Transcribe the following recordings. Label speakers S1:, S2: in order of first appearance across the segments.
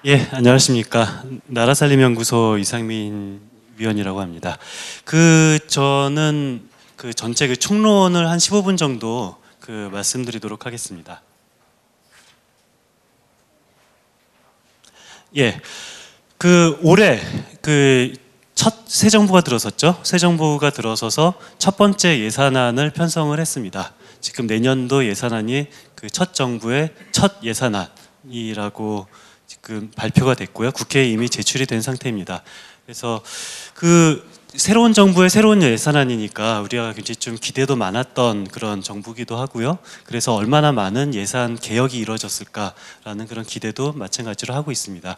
S1: 예, 안녕하십니까. 나라살림연구소 이상민 위원이라고 합니다. 저는 전체 총론을 한 15분 정도 말씀드리도록 하겠습니다. 예, 올해 첫 새 정부가 들어섰죠. 새 정부가 들어서서 첫 번째 예산안을 편성을 했습니다. 지금 내년도 예산안이 첫 정부의 첫 예산안이라고 지금 발표가 됐고요. 국회에 이미 제출이 된 상태입니다. 그래서 새로운 정부의 새로운 예산안이니까 우리가 굉장히 좀 기대도 많았던 그런 정부기도 하고요. 그래서 얼마나 많은 예산 개혁이 이루어졌을까라는 그런 기대도 마찬가지로 하고 있습니다.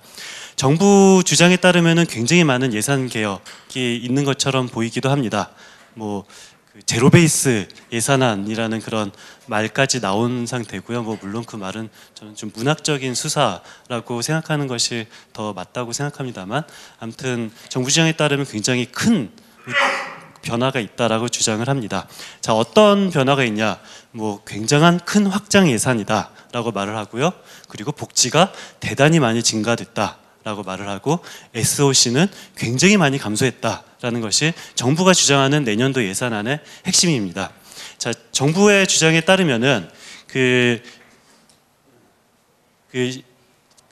S1: 정부 주장에 따르면은 굉장히 많은 예산 개혁이 있는 것처럼 보이기도 합니다. 제로 베이스 예산안이라는 그런 말까지 나온 상태고요. 물론 그 말은 저는 좀 문학적인 수사라고 생각하는 것이 더 맞다고 생각합니다만, 아무튼 정부 주장에 따르면 굉장히 큰 변화가 있다라고 주장을 합니다. 자, 어떤 변화가 있냐? 굉장한 큰 확장 예산이다라고 말을 하고요. 그리고 복지가 대단히 많이 증가됐다라고 말을 하고, SOC는 굉장히 많이 감소했다라는 것이 정부가 주장하는 내년도 예산안의 핵심입니다. 자, 정부의 주장에 따르면은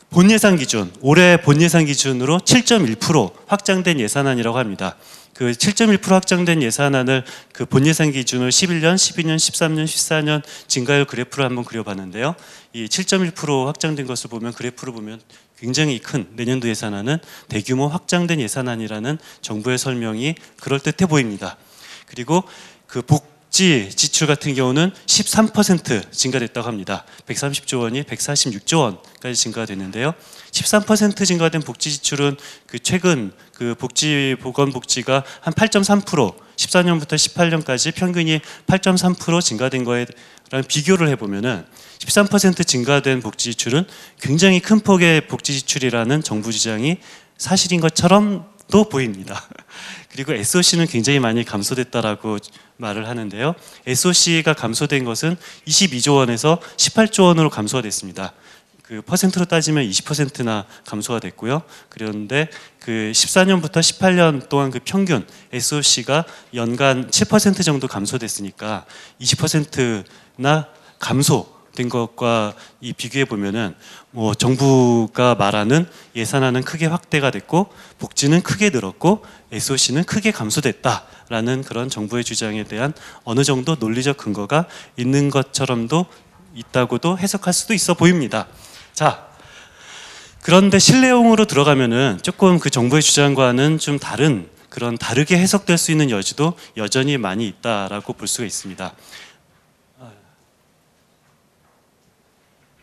S1: 본예산 기준, 올해 본예산 기준으로 7.1% 확장된 예산안이라고 합니다. 7.1% 확장된 예산안을 본예산 기준으로 11년, 12년, 13년, 14년 증가율 그래프를 한번 그려봤는데요. 이 7.1% 확장된 것을 보면, 그래프를 보면 굉장히 큰 내년도 예산안은 대규모 확장된 예산안이라는 정부의 설명이 그럴듯해 보입니다. 그리고 복지 지출 같은 경우는 13% 증가됐다고 합니다. 130조 원이 146조 원까지 증가가 됐는데요. 13% 증가된 복지 지출은 최근 보건복지가 한 8.3%, 14년부터 18년까지 평균이 8.3% 증가된 거랑 비교를 해보면은 13% 증가된 복지 지출은 굉장히 큰 폭의 복지 지출이라는 정부 주장이 사실인 것처럼도 보입니다. 그리고 SOC는 굉장히 많이 감소됐다라고 말을 하는데요. SOC가 감소된 것은 22조 원에서 18조 원으로 감소가 됐습니다. 퍼센트로 따지면 20%나 감소가 됐고요. 그런데 14년부터 18년 동안 평균 SOC가 연간 7% 정도 감소됐으니까 20%나 감소된 것과 비교해 보면은 정부가 말하는 예산안은 크게 확대가 됐고, 복지는 크게 늘었고, SOC는 크게 감소됐다라는 그런 정부의 주장에 대한 어느 정도 논리적 근거가 있는 것처럼도 있다고도 해석할 수도 있어 보입니다. 자, 그런데 실내용으로 들어가면은 조금 정부의 주장과는 좀 다르게 해석될 수 있는 여지도 여전히 많이 있다라고 볼 수가 있습니다.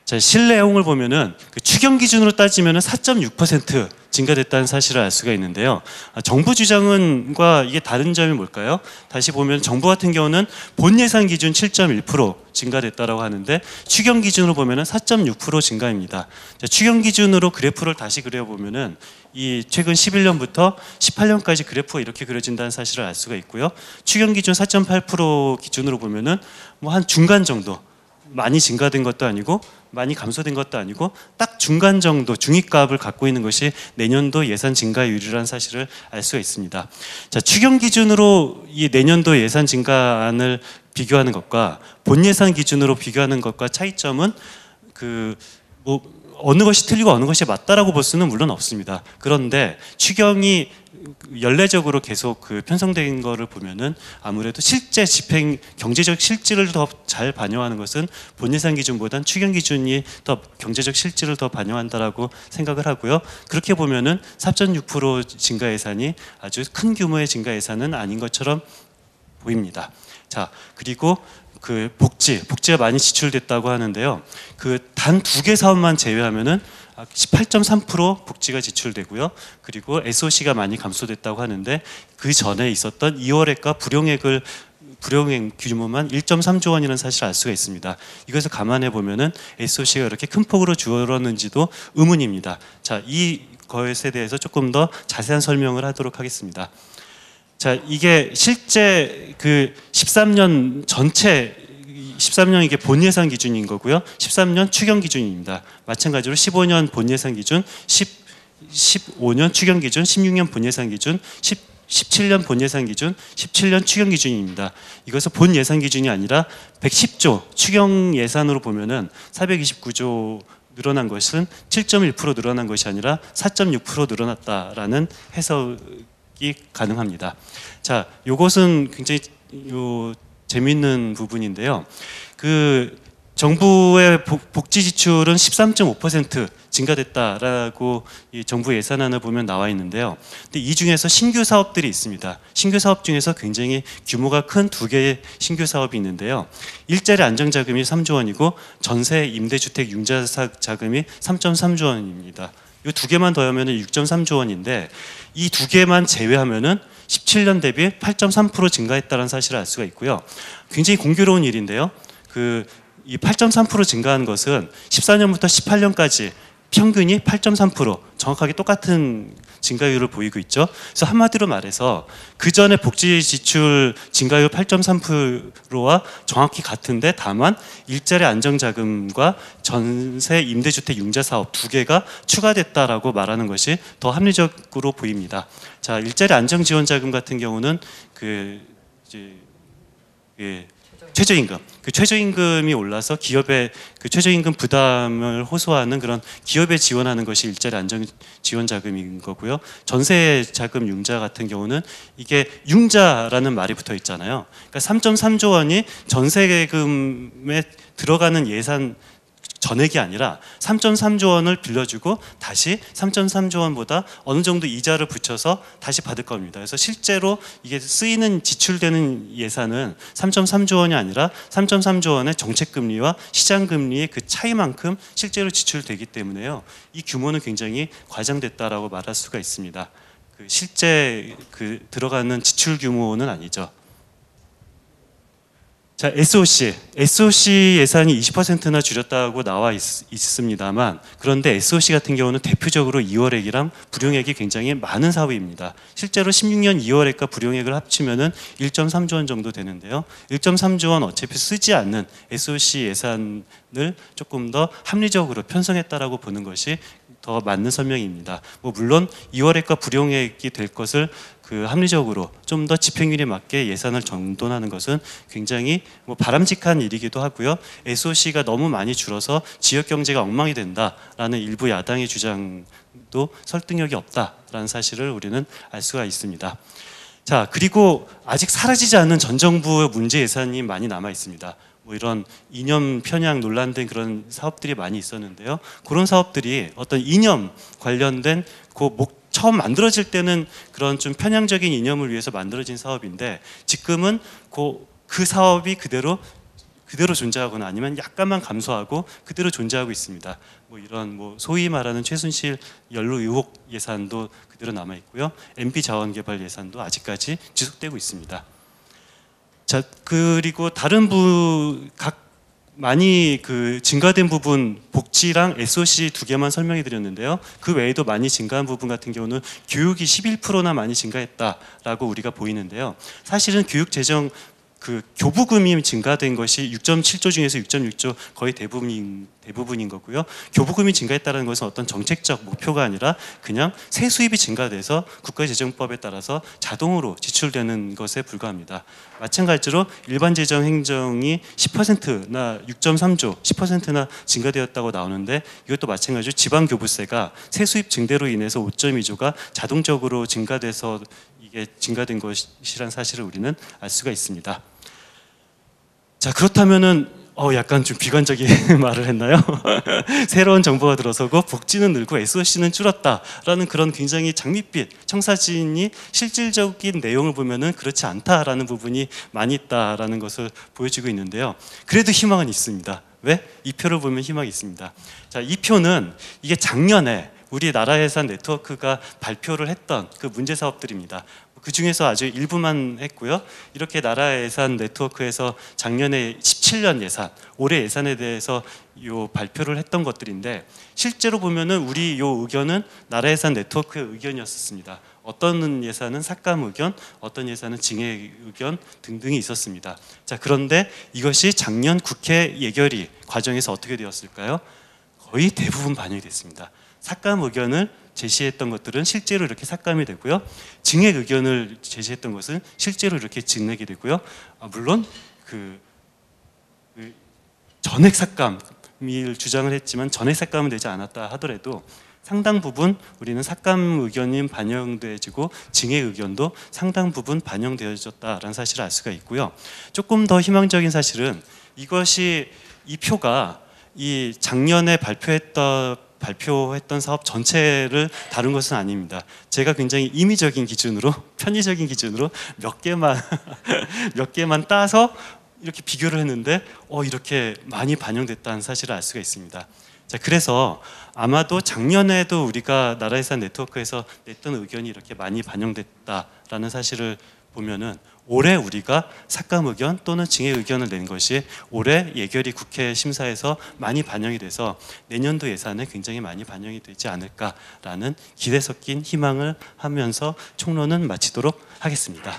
S1: 자, 실내용을 보면은 추경 기준으로 따지면은 4.6% 증가됐다는 사실을 알 수가 있는데요. 정부 주장과 이게 다른 점이 뭘까요? 다시 보면 정부 같은 경우는 본 예산 기준 7.1% 증가됐다라고 하는데, 추경 기준으로 보면은 4.6% 증가입니다. 자, 추경 기준으로 그래프를 다시 그려보면은 이 최근 11년부터 18년까지 그래프가 이렇게 그려진다는 사실을 알 수가 있고요. 추경 기준 4.8% 기준으로 보면은 한 중간 정도, 많이 증가된 것도 아니고 많이 감소된 것도 아니고 딱 중간 정도, 중위값을 갖고 있는 것이 내년도 예산 증가율이라는 사실을 알 수가 있습니다. 자, 추경 기준으로 이 내년도 예산 증가안을 비교하는 것과 본 예산 기준으로 비교하는 것과 차이점은 어느 것이 틀리고 어느 것이 맞다라고 볼 수는 물론 없습니다. 그런데 추경이 연례적으로 계속 편성된 거를 보면은 아무래도 실제 집행 경제적 실질을 더 잘 반영하는 것은 본예산 기준보단 추경 기준이 더 경제적 실질을 더 반영한다라고 생각을 하고요. 그렇게 보면은 4.6% 증가 예산이 아주 큰 규모의 증가 예산은 아닌 것처럼 보입니다. 자, 그리고 복지가 많이 지출됐다고 하는데요. 단 2개 사업만 제외하면은 18.3% 복지가 지출되고요. 그리고 SOC가 많이 감소됐다고 하는데, 그 전에 있었던 2월액과 불용행 규모만 1.3조 원이라는 사실을 알 수가 있습니다. 이것을 감안해 보면은 SOC가 이렇게 큰 폭으로 줄었는지도 의문입니다. 자, 이 것에 대해서 조금 더 자세한 설명을 하도록 하겠습니다. 자, 이게 실제 13년 전체 13년 이게 본 예산 기준인 거고요. 13년 추경 기준입니다. 마찬가지로 15년 본 예산 기준, 15년 추경 기준, 16년 본 예산 기준, 17년 본 예산 기준, 17년 추경 기준입니다. 이것은 본 예산 기준이 아니라 110조 추경 예산으로 보면은 429조 늘어난 것은 7.1% 늘어난 것이 아니라 4.6% 늘어났다라는 해석이 가능합니다. 자, 이것은 굉장히 재미있는 부분인데요. 정부의 복지 지출은 13.5% 증가됐다라고 이 정부 예산안을 보면 나와 있는데요. 근데 이 중에서 신규 사업들이 있습니다. 신규 사업 중에서 굉장히 규모가 큰 두 개의 신규 사업이 있는데요. 일자리 안정자금이 3조 원이고 전세 임대주택 융자 자금이 3.3조 원입니다. 이 두 개만 더하면 6.3조 원인데 이 두 개만 제외하면은 17년 대비 8.3% 증가했다는 사실을 알 수가 있고요. 굉장히 공교로운 일인데요. 이 8.3% 증가한 것은 14년부터 18년까지 평균이 8.3% 정확하게 똑같은 증가율을 보이고 있죠. 그래서 한마디로 말해서 그 전에 복지 지출 증가율 8.3%와 정확히 같은데 다만 일자리 안정자금과 전세 임대주택 융자 사업 두 개가 추가됐다라고 말하는 것이 더 합리적으로 보입니다. 자, 일자리 안정지원자금 같은 경우는 최저임금, 최저임금이 올라서 기업의 최저임금 부담을 호소하는 그런 기업에 지원하는 것이 일자리 안정 지원 자금인 거고요. 전세 자금 융자 같은 경우는 이게 융자라는 말이 붙어 있잖아요. 그러니까 3.3조 원이 전세금에 들어가는 예산 전액이 아니라 3.3조 원을 빌려주고 다시 3.3조 원보다 어느 정도 이자를 붙여서 다시 받을 겁니다. 그래서 실제로 이게 쓰이는 지출되는 예산은 3.3조 원이 아니라 3.3조 원의 정책금리와 시장금리의 그 차이만큼 실제로 지출되기 때문에요. 이 규모는 굉장히 과장됐다라고 말할 수가 있습니다. 실제 들어가는 지출 규모는 아니죠. 자, SOC 예산이 20%나 줄였다고 나와 있습니다만 그런데 SOC 같은 경우는 대표적으로 2월액이랑 불용액이 굉장히 많은 사업입니다. 실제로 16년 2월액과 불용액을 합치면은 1.3조 원 정도 되는데요. 1.3조 원 어차피 쓰지 않는 SOC 예산을 조금 더 합리적으로 편성했다라고 보는 것이 더 맞는 설명입니다. 물론 2월액과 불용액이 될 것을 합리적으로 좀 더 집행률에 맞게 예산을 정돈하는 것은 굉장히 바람직한 일이기도 하고요. SOC가 너무 많이 줄어서 지역 경제가 엉망이 된다라는 일부 야당의 주장도 설득력이 없다라는 사실을 우리는 알 수가 있습니다. 자, 그리고 아직 사라지지 않은 전 정부의 문제 예산이 많이 남아 있습니다. 이런 이념 편향 논란된 그런 사업들이 많이 있었는데요. 그런 사업들이 어떤 이념 관련된 처음 만들어질 때는 그런 좀 편향적인 이념을 위해서 만들어진 사업인데 지금은 그 사업이 그대로 존재하거나 아니면 약간만 감소하고 그대로 존재하고 있습니다. 이런 소위 말하는 최순실 연루 의혹 예산도 그대로 남아 있고요. MB 자원개발 예산도 아직까지 지속되고 있습니다. 자, 그리고 다른 많이 증가된 부분 복지랑 SOC 두 개만 설명해 드렸는데요. 그 외에도 많이 증가한 부분 같은 경우는 교육이 11%나 많이 증가했다라고 우리가 보이는데요. 사실은 교육 재정 교부금이 증가된 것이 6.7조 중에서 6.6조 거의 대부분인 거고요. 교부금이 증가했다는 것은 어떤 정책적 목표가 아니라 그냥 세수입이 증가돼서 국가재정법에 따라서 자동으로 지출되는 것에 불과합니다. 마찬가지로 일반재정 행정이 10%나 6.3조 10%나 증가되었다고 나오는데 이것도 마찬가지로 지방교부세가 세수입 증대로 인해서 5.2조가 자동적으로 증가돼서 이게 증가된 것이란 사실을 우리는 알 수가 있습니다. 자, 그렇다면은 약간 좀 비관적인 말을 했나요? 새로운 정부가 들어서고 복지는 늘고 SOC는 줄었다라는 그런 굉장히 장밋빛 청사진이 실질적인 내용을 보면은 그렇지 않다라는 부분이 많이 있다라는 것을 보여주고 있는데요. 그래도 희망은 있습니다. 왜? 이 표를 보면 희망이 있습니다. 자, 이 표는 이게 작년에 우리 나라예산 네트워크가 발표를 했던 그 문제 사업들입니다. 그 중에서 아주 일부만 했고요. 이렇게 나라예산 네트워크에서 작년에 17년 예산, 올해 예산에 대해서 발표를 했던 것들인데 실제로 보면은 우리 의견은 나라예산 네트워크의 의견이었습니다. 어떤 예산은 삭감 의견, 어떤 예산은 증액 의견 등등이 있었습니다. 자, 그런데 이것이 작년 국회 예결위 과정에서 어떻게 되었을까요? 거의 대부분 반영이 됐습니다. 삭감 의견을 제시했던 것들은 실제로 이렇게 삭감이 되고요. 증액 의견을 제시했던 것은 실제로 이렇게 증액이 되고요. 물론 그 전액 삭감을 주장을 했지만 전액 삭감은 되지 않았다 하더라도 상당 부분 우리는 삭감 의견이 반영되어지고 증액 의견도 상당 부분 반영되어졌다라는 사실을 알 수가 있고요. 조금 더 희망적인 사실은 이것이 이 표가 이 작년에 발표했던 사업 전체를 다룬 것은 아닙니다. 제가 굉장히 임의적인 기준으로 편의적인 기준으로 몇 개만 몇 개만 따서 이렇게 비교를 했는데 이렇게 많이 반영됐다는 사실을 알 수가 있습니다. 자, 그래서 아마도 작년에도 우리가 나라예산 네트워크에서 냈던 의견이 이렇게 많이 반영됐다라는 사실을 보면은 올해 우리가 삭감 의견 또는 증액 의견을 낸 것이 올해 예결위 국회 심사에서 많이 반영이 돼서 내년도 예산에 굉장히 많이 반영이 되지 않을까라는 기대 섞인 희망을 하면서 총론은 마치도록 하겠습니다.